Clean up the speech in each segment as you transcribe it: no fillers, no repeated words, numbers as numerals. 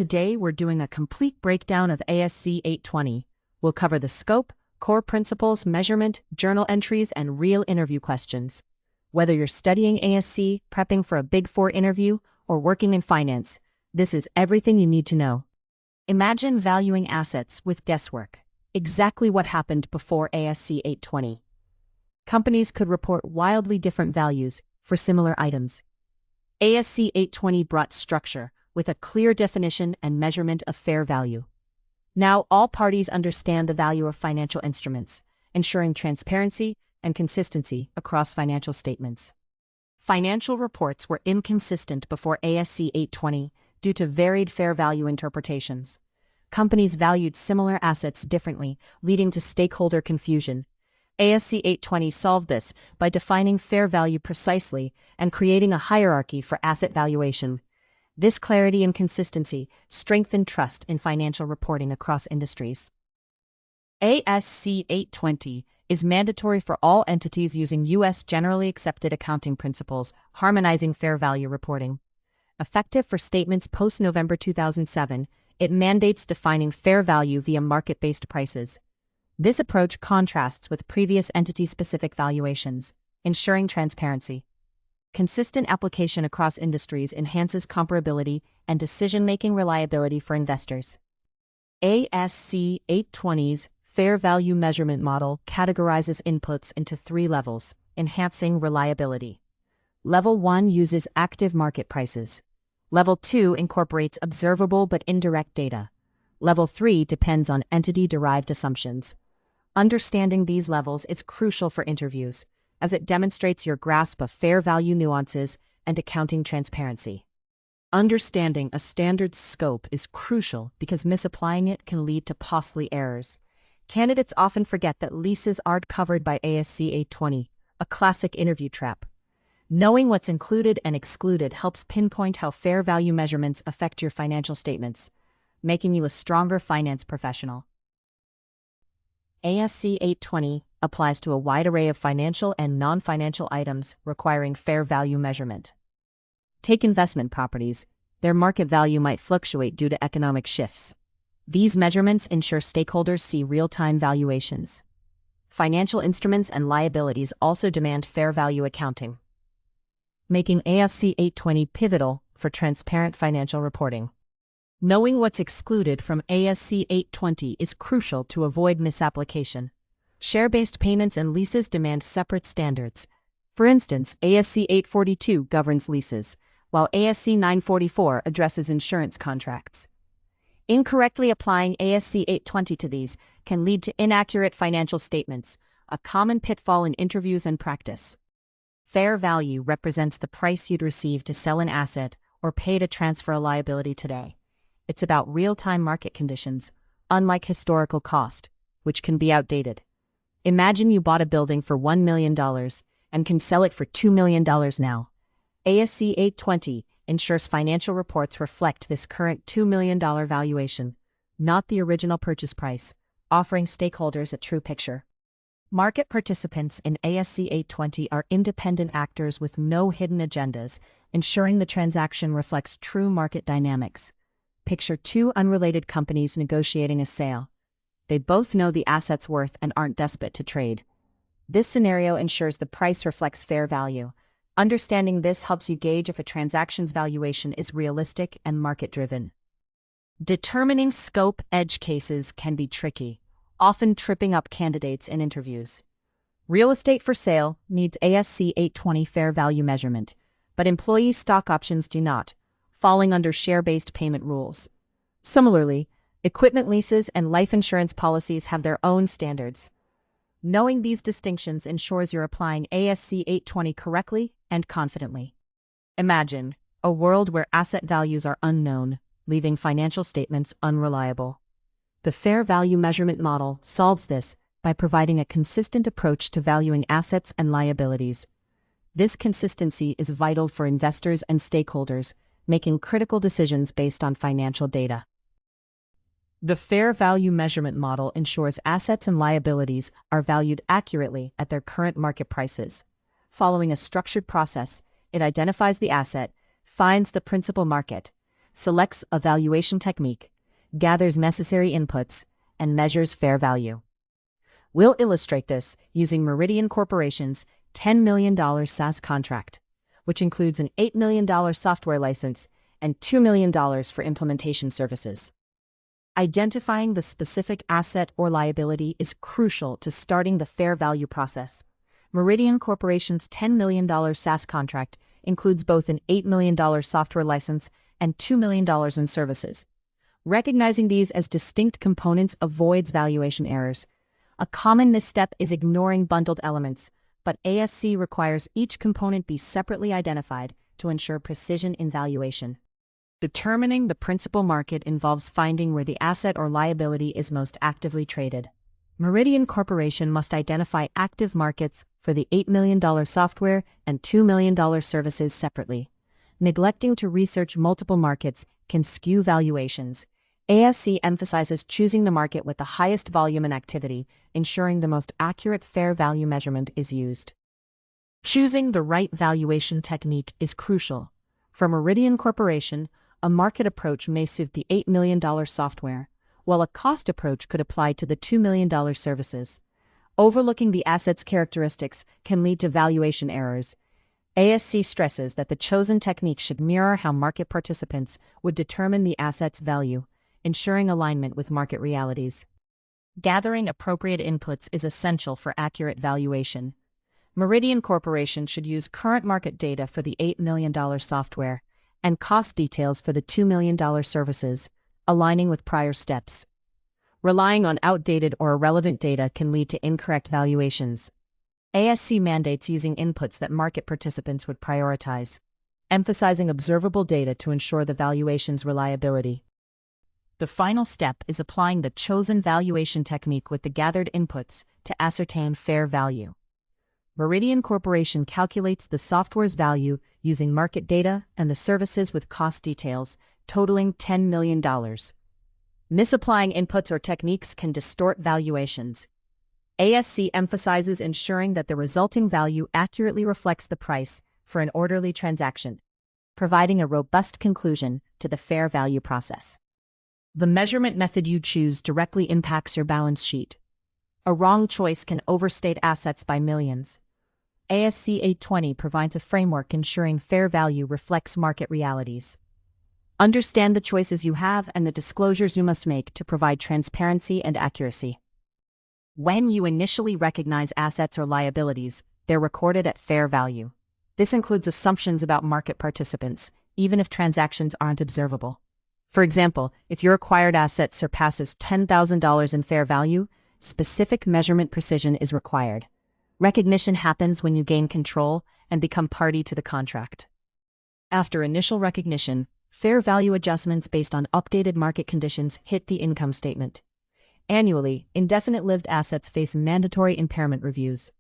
Today we're doing a complete breakdown of ASC 820. We'll cover the scope, core principles, measurement, journal entries, and real interview questions. Whether you're studying ASC, prepping for a Big Four interview, or working in finance, this is everything you need to know. Imagine valuing assets with guesswork. Exactly what happened before ASC 820. Companies could report wildly different values for similar items. ASC 820 brought structure, with a clear definition and measurement of fair value. Now all parties understand the value of financial instruments, ensuring transparency and consistency across financial statements. Financial reports were inconsistent before ASC 820 due to varied fair value interpretations. Companies valued similar assets differently, leading to stakeholder confusion. ASC 820 solved this by defining fair value precisely and creating a hierarchy for asset valuation. This clarity and consistency strengthened trust in financial reporting across industries. ASC 820 is mandatory for all entities using US generally accepted accounting principles, harmonizing fair value reporting. Effective for statements post-November 2007, it mandates defining fair value via market-based prices. This approach contrasts with previous entity-specific valuations, ensuring transparency. Consistent application across industries enhances comparability and decision-making reliability for investors. ASC 820's Fair Value Measurement Model categorizes inputs into 3 levels, enhancing reliability. Level 1 uses active market prices. Level 2 incorporates observable but indirect data. Level 3 depends on entity-derived assumptions. Understanding these levels is crucial for interviews, as it demonstrates your grasp of fair value nuances and accounting transparency. Understanding a standard's scope is crucial because misapplying it can lead to costly errors. Candidates often forget that leases aren't covered by ASC 820, a classic interview trap. Knowing what's included and excluded helps pinpoint how fair value measurements affect your financial statements, making you a stronger finance professional. ASC 820 applies to a wide array of financial and non-financial items requiring fair value measurement. Take investment properties. Their market value might fluctuate due to economic shifts. These measurements ensure stakeholders see real-time valuations. Financial instruments and liabilities also demand fair value accounting, making ASC 820 pivotal for transparent financial reporting. Knowing what's excluded from ASC 820 is crucial to avoid misapplication. Share-based payments and leases demand separate standards. For instance, ASC 842 governs leases, while ASC 944 addresses insurance contracts. Incorrectly applying ASC 820 to these can lead to inaccurate financial statements, a common pitfall in interviews and practice. Fair value represents the price you'd receive to sell an asset or pay to transfer a liability today. It's about real-time market conditions, unlike historical cost, which can be outdated. Imagine you bought a building for $1 million and can sell it for $2 million now. ASC 820 ensures financial reports reflect this current $2 million valuation, not the original purchase price, offering stakeholders a true picture. Market participants in ASC 820 are independent actors with no hidden agendas, ensuring the transaction reflects true market dynamics. Picture 2 unrelated companies negotiating a sale. They both know the asset's worth and aren't desperate to trade. This scenario ensures the price reflects fair value. Understanding this helps you gauge if a transaction's valuation is realistic and market-driven. Determining scope edge cases can be tricky, often tripping up candidates in interviews. Real estate for sale needs ASC 820 fair value measurement, but employee stock options do not, falling under share-based payment rules. Similarly, equipment leases and life insurance policies have their own standards. Knowing these distinctions ensures you're applying ASC 820 correctly and confidently. Imagine a world where asset values are unknown, leaving financial statements unreliable. The Fair Value Measurement Model solves this by providing a consistent approach to valuing assets and liabilities. This consistency is vital for investors and stakeholders, making critical decisions based on financial data. The Fair Value Measurement Model ensures assets and liabilities are valued accurately at their current market prices. Following a structured process, it identifies the asset, finds the principal market, selects a valuation technique, gathers necessary inputs, and measures fair value. We'll illustrate this using Meridian Corporation's $10 million SaaS contract, which includes an $8 million software license and $2 million for implementation services. Identifying the specific asset or liability is crucial to starting the fair value process. Meridian Corporation's $10 million SaaS contract includes both an $8 million software license and $2 million in services. Recognizing these as distinct components avoids valuation errors. A common misstep is ignoring bundled elements, but ASC requires each component be separately identified to ensure precision in valuation. Determining the principal market involves finding where the asset or liability is most actively traded. Meridian Corporation must identify active markets for the $8 million software and $2 million services separately. Neglecting to research multiple markets can skew valuations. ASC emphasizes choosing the market with the highest volume and activity, ensuring the most accurate fair value measurement is used. Choosing the right valuation technique is crucial. For Meridian Corporation, a market approach may suit the $8 million software, while a cost approach could apply to the $2 million services. Overlooking the asset's characteristics can lead to valuation errors. ASC stresses that the chosen technique should mirror how market participants would determine the asset's value, ensuring alignment with market realities. Gathering appropriate inputs is essential for accurate valuation. Meridian Corporation should use current market data for the $8 million software and cost details for the $2 million services, aligning with prior steps. Relying on outdated or irrelevant data can lead to incorrect valuations. ASC mandates using inputs that market participants would prioritize, emphasizing observable data to ensure the valuation's reliability. The final step is applying the chosen valuation technique with the gathered inputs to ascertain fair value. Meridian Corporation calculates the software's value using market data and the services with cost details, totaling $10 million. Misapplying inputs or techniques can distort valuations. ASC emphasizes ensuring that the resulting value accurately reflects the price for an orderly transaction, providing a robust conclusion to the fair value process. The measurement method you choose directly impacts your balance sheet. A wrong choice can overstate assets by millions. ASC 820 provides a framework ensuring fair value reflects market realities. Understand the choices you have and the disclosures you must make to provide transparency and accuracy. When you initially recognize assets or liabilities, they're recorded at fair value. This includes assumptions about market participants, even if transactions aren't observable. For example, if your acquired asset surpasses $10,000 in fair value, specific measurement precision is required. Recognition happens when you gain control and become party to the contract. After initial recognition, fair value adjustments based on updated market conditions hit the income statement. Annually, indefinite-lived assets face mandatory impairment reviews.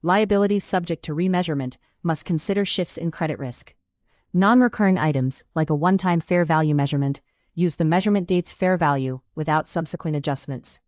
Liabilities subject to remeasurement must consider shifts in credit risk. Non-recurring items, like a one-time fair value measurement, use the measurement date's fair value without subsequent adjustments.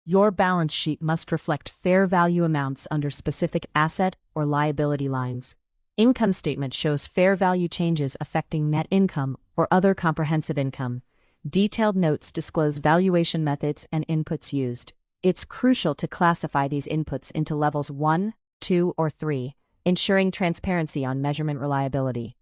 Your balance sheet must reflect fair value amounts under specific asset or liability lines. Income statement shows fair value changes affecting net income or other comprehensive income. Detailed notes disclose valuation methods and inputs used. It's crucial to classify these inputs into levels 1, 2, or 3, ensuring transparency on measurement reliability.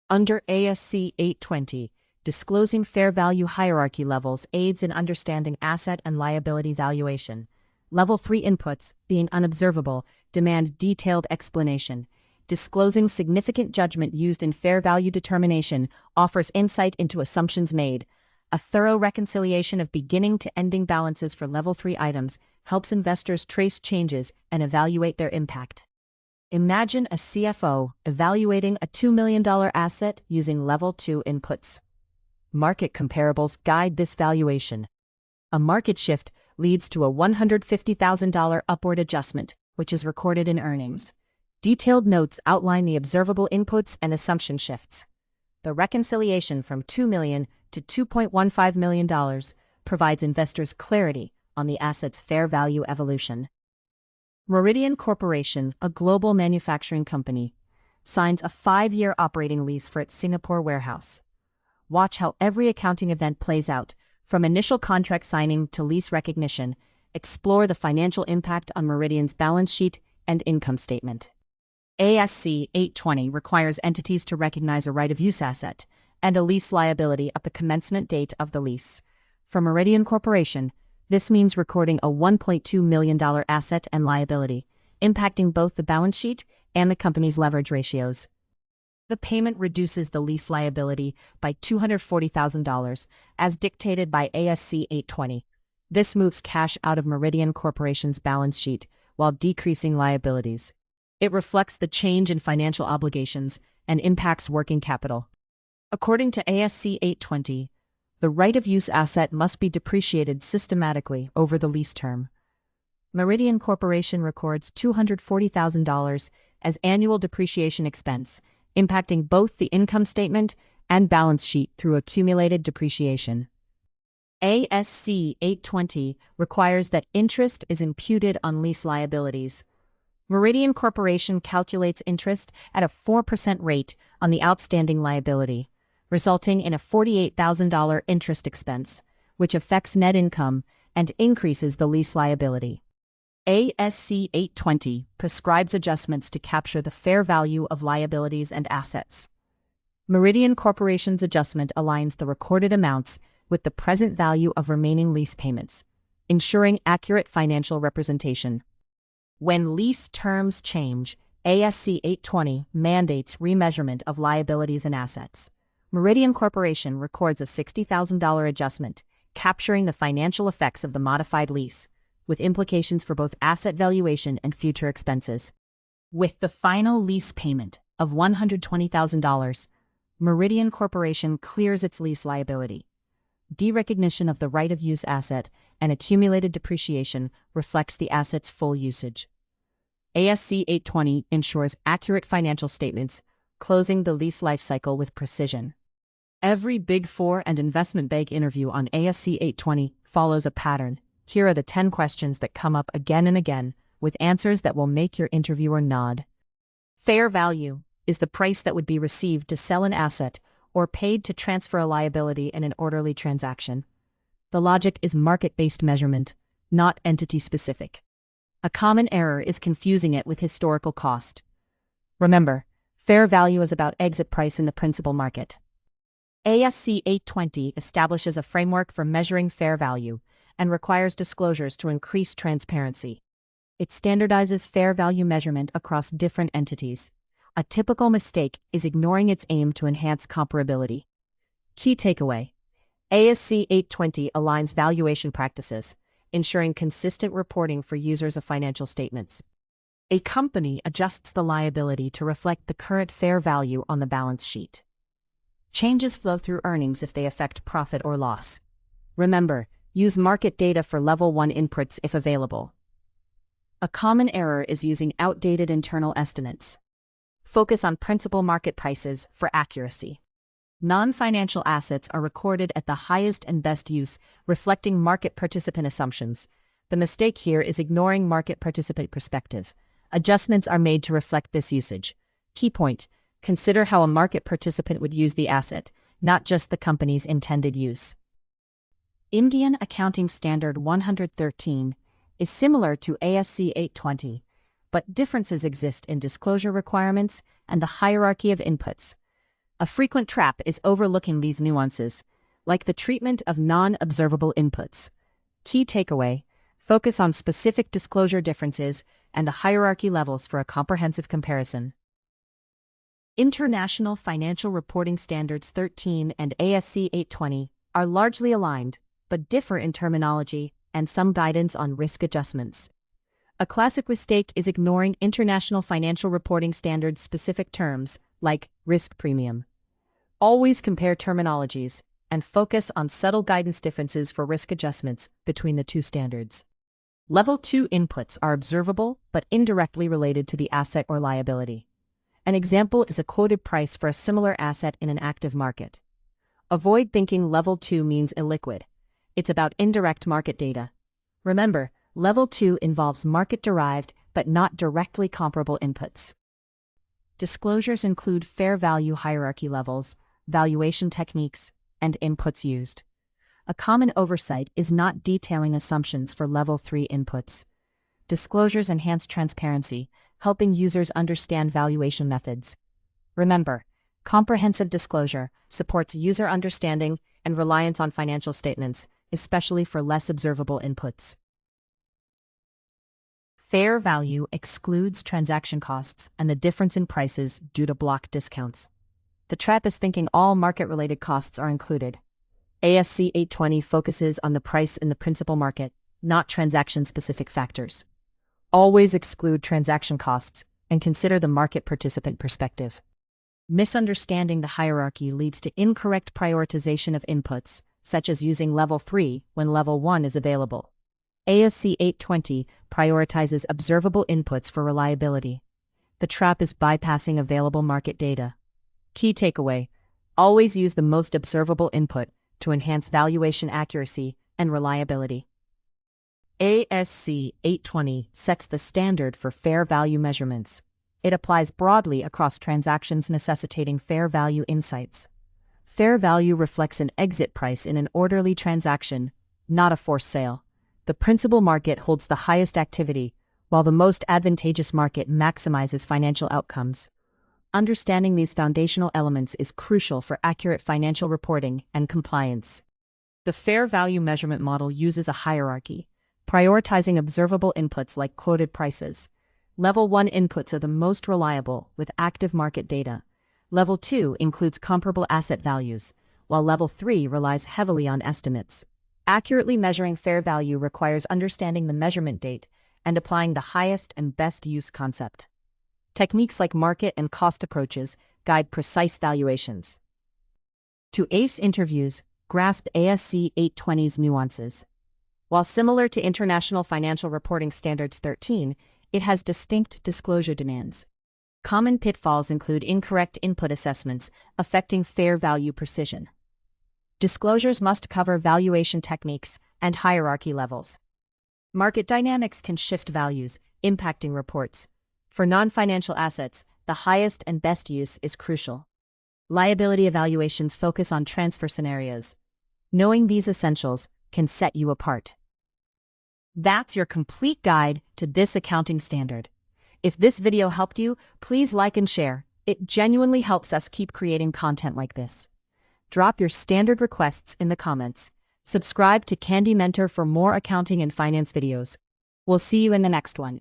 Under ASC 820, disclosing fair value hierarchy levels aids in understanding asset and liability valuation. Level 3 inputs, being unobservable, demand detailed explanation. Disclosing significant judgment used in fair value determination offers insight into assumptions made. A thorough reconciliation of beginning to ending balances for Level 3 items helps investors trace changes and evaluate their impact. Imagine a CFO evaluating a $2 million asset using Level 2 inputs. Market comparables guide this valuation. A market shift leads to a $150,000 upward adjustment, which is recorded in earnings. Detailed notes outline the observable inputs and assumption shifts. The reconciliation from $2 million to $2.15 million provides investors clarity on the asset's fair value evolution. Meridian Corporation, a global manufacturing company, signs a 5-year operating lease for its Singapore warehouse. Watch how every accounting event plays out, from initial contract signing to lease recognition. Explore the financial impact on Meridian's balance sheet and income statement. ASC 820 requires entities to recognize a right-of-use asset and a lease liability at the commencement date of the lease. For Meridian Corporation, this means recording a $1.2 million asset and liability, impacting both the balance sheet and the company's leverage ratios. The payment reduces the lease liability by $240,000, as dictated by ASC 820. This moves cash out of Meridian Corporation's balance sheet while decreasing liabilities. It reflects the change in financial obligations and impacts working capital. According to ASC 820, the right-of-use asset must be depreciated systematically over the lease term. Meridian Corporation records $240,000 as annual depreciation expense, impacting both the income statement and balance sheet through accumulated depreciation. ASC 820 requires that interest is imputed on lease liabilities. Meridian Corporation calculates interest at a 4% rate on the outstanding liability, resulting in a $48,000 interest expense, which affects net income and increases the lease liability. ASC 820 prescribes adjustments to capture the fair value of liabilities and assets. Meridian Corporation's adjustment aligns the recorded amounts with the present value of remaining lease payments, ensuring accurate financial representation. When lease terms change, ASC 820 mandates remeasurement of liabilities and assets. Meridian Corporation records a $60,000 adjustment, capturing the financial effects of the modified lease, with implications for both asset valuation and future expenses. With the final lease payment of $120,000, Meridian Corporation clears its lease liability. Derecognition of the right-of-use asset and accumulated depreciation reflects the asset's full usage. ASC 820 ensures accurate financial statements, closing the lease life cycle with precision. Every Big Four and investment bank interview on ASC 820 follows a pattern. Here are the 10 questions that come up again and again, with answers that will make your interviewer nod. Fair value is the price that would be received to sell an asset or paid to transfer a liability in an orderly transaction. The logic is market-based measurement, not entity-specific. A common error is confusing it with historical cost. Remember, fair value is about exit price in the principal market. ASC 820 establishes a framework for measuring fair value and requires disclosures to increase transparency. It standardizes fair value measurement across different entities. A typical mistake is ignoring its aim to enhance comparability. Key takeaway: ASC 820 aligns valuation practices, ensuring consistent reporting for users of financial statements. A company adjusts the liability to reflect the current fair value on the balance sheet. Changes flow through earnings if they affect profit or loss. Remember, use market data for Level 1 inputs if available. A common error is using outdated internal estimates. Focus on principal market prices for accuracy. Non-financial assets are recorded at the highest and best use, reflecting market participant assumptions. The mistake here is ignoring market participant perspective. Adjustments are made to reflect this usage. Key point: consider how a market participant would use the asset, not just the company's intended use. Indian Accounting Standard 113 is similar to ASC 820, but differences exist in disclosure requirements and the hierarchy of inputs. A frequent trap is overlooking these nuances, like the treatment of non-observable inputs. Key takeaway: focus on specific disclosure differences and the hierarchy levels for a comprehensive comparison. International Financial Reporting Standards 13 and ASC 820 are largely aligned, but differ in terminology and some guidance on risk adjustments. A classic mistake is ignoring International Financial Reporting Standards specific terms, like risk premium. Always compare terminologies and focus on subtle guidance differences for risk adjustments between the two standards. Level 2 inputs are observable but indirectly related to the asset or liability. An example is a quoted price for a similar asset in an active market. Avoid thinking Level 2 means illiquid. It's about indirect market data. Remember, Level 2 involves market-derived but not directly comparable inputs. Disclosures include fair value hierarchy levels, valuation techniques, and inputs used. A common oversight is not detailing assumptions for Level 3 inputs. Disclosures enhance transparency, helping users understand valuation methods. Remember, comprehensive disclosure supports user understanding and reliance on financial statements, especially for less observable inputs. Fair value excludes transaction costs and the difference in prices due to block discounts. The trap is thinking all market-related costs are included. ASC 820 focuses on the price in the principal market, not transaction-specific factors. Always exclude transaction costs and consider the market participant perspective. Misunderstanding the hierarchy leads to incorrect prioritization of inputs, such as using Level 3 when Level 1 is available. ASC 820 prioritizes observable inputs for reliability. The trap is bypassing available market data. Key takeaway: always use the most observable input to enhance valuation accuracy and reliability. ASC 820 sets the standard for fair value measurements. It applies broadly across transactions necessitating fair value insights. Fair value reflects an exit price in an orderly transaction, not a forced sale. The principal market holds the highest activity, while the most advantageous market maximizes financial outcomes. Understanding these foundational elements is crucial for accurate financial reporting and compliance. The fair value measurement model uses a hierarchy, prioritizing observable inputs like quoted prices. Level 1 inputs are the most reliable, with active market data. Level 2 includes comparable asset values, while Level 3 relies heavily on estimates. Accurately measuring fair value requires understanding the measurement date and applying the highest and best use concept. Techniques like market and cost approaches guide precise valuations. To ace interviews, grasp ASC 820's nuances. While similar to International Financial Reporting Standards 13, it has distinct disclosure demands. Common pitfalls include incorrect input assessments affecting fair value precision. Disclosures must cover valuation techniques and hierarchy levels. Market dynamics can shift values, impacting reports. For non-financial assets, the highest and best use is crucial. Liability evaluations focus on transfer scenarios. Knowing these essentials can set you apart. That's your complete guide to this accounting standard. If this video helped you, please like and share. It genuinely helps us keep creating content like this. Drop your standard requests in the comments. Subscribe to Candy Mentor for more accounting and finance videos. We'll see you in the next one.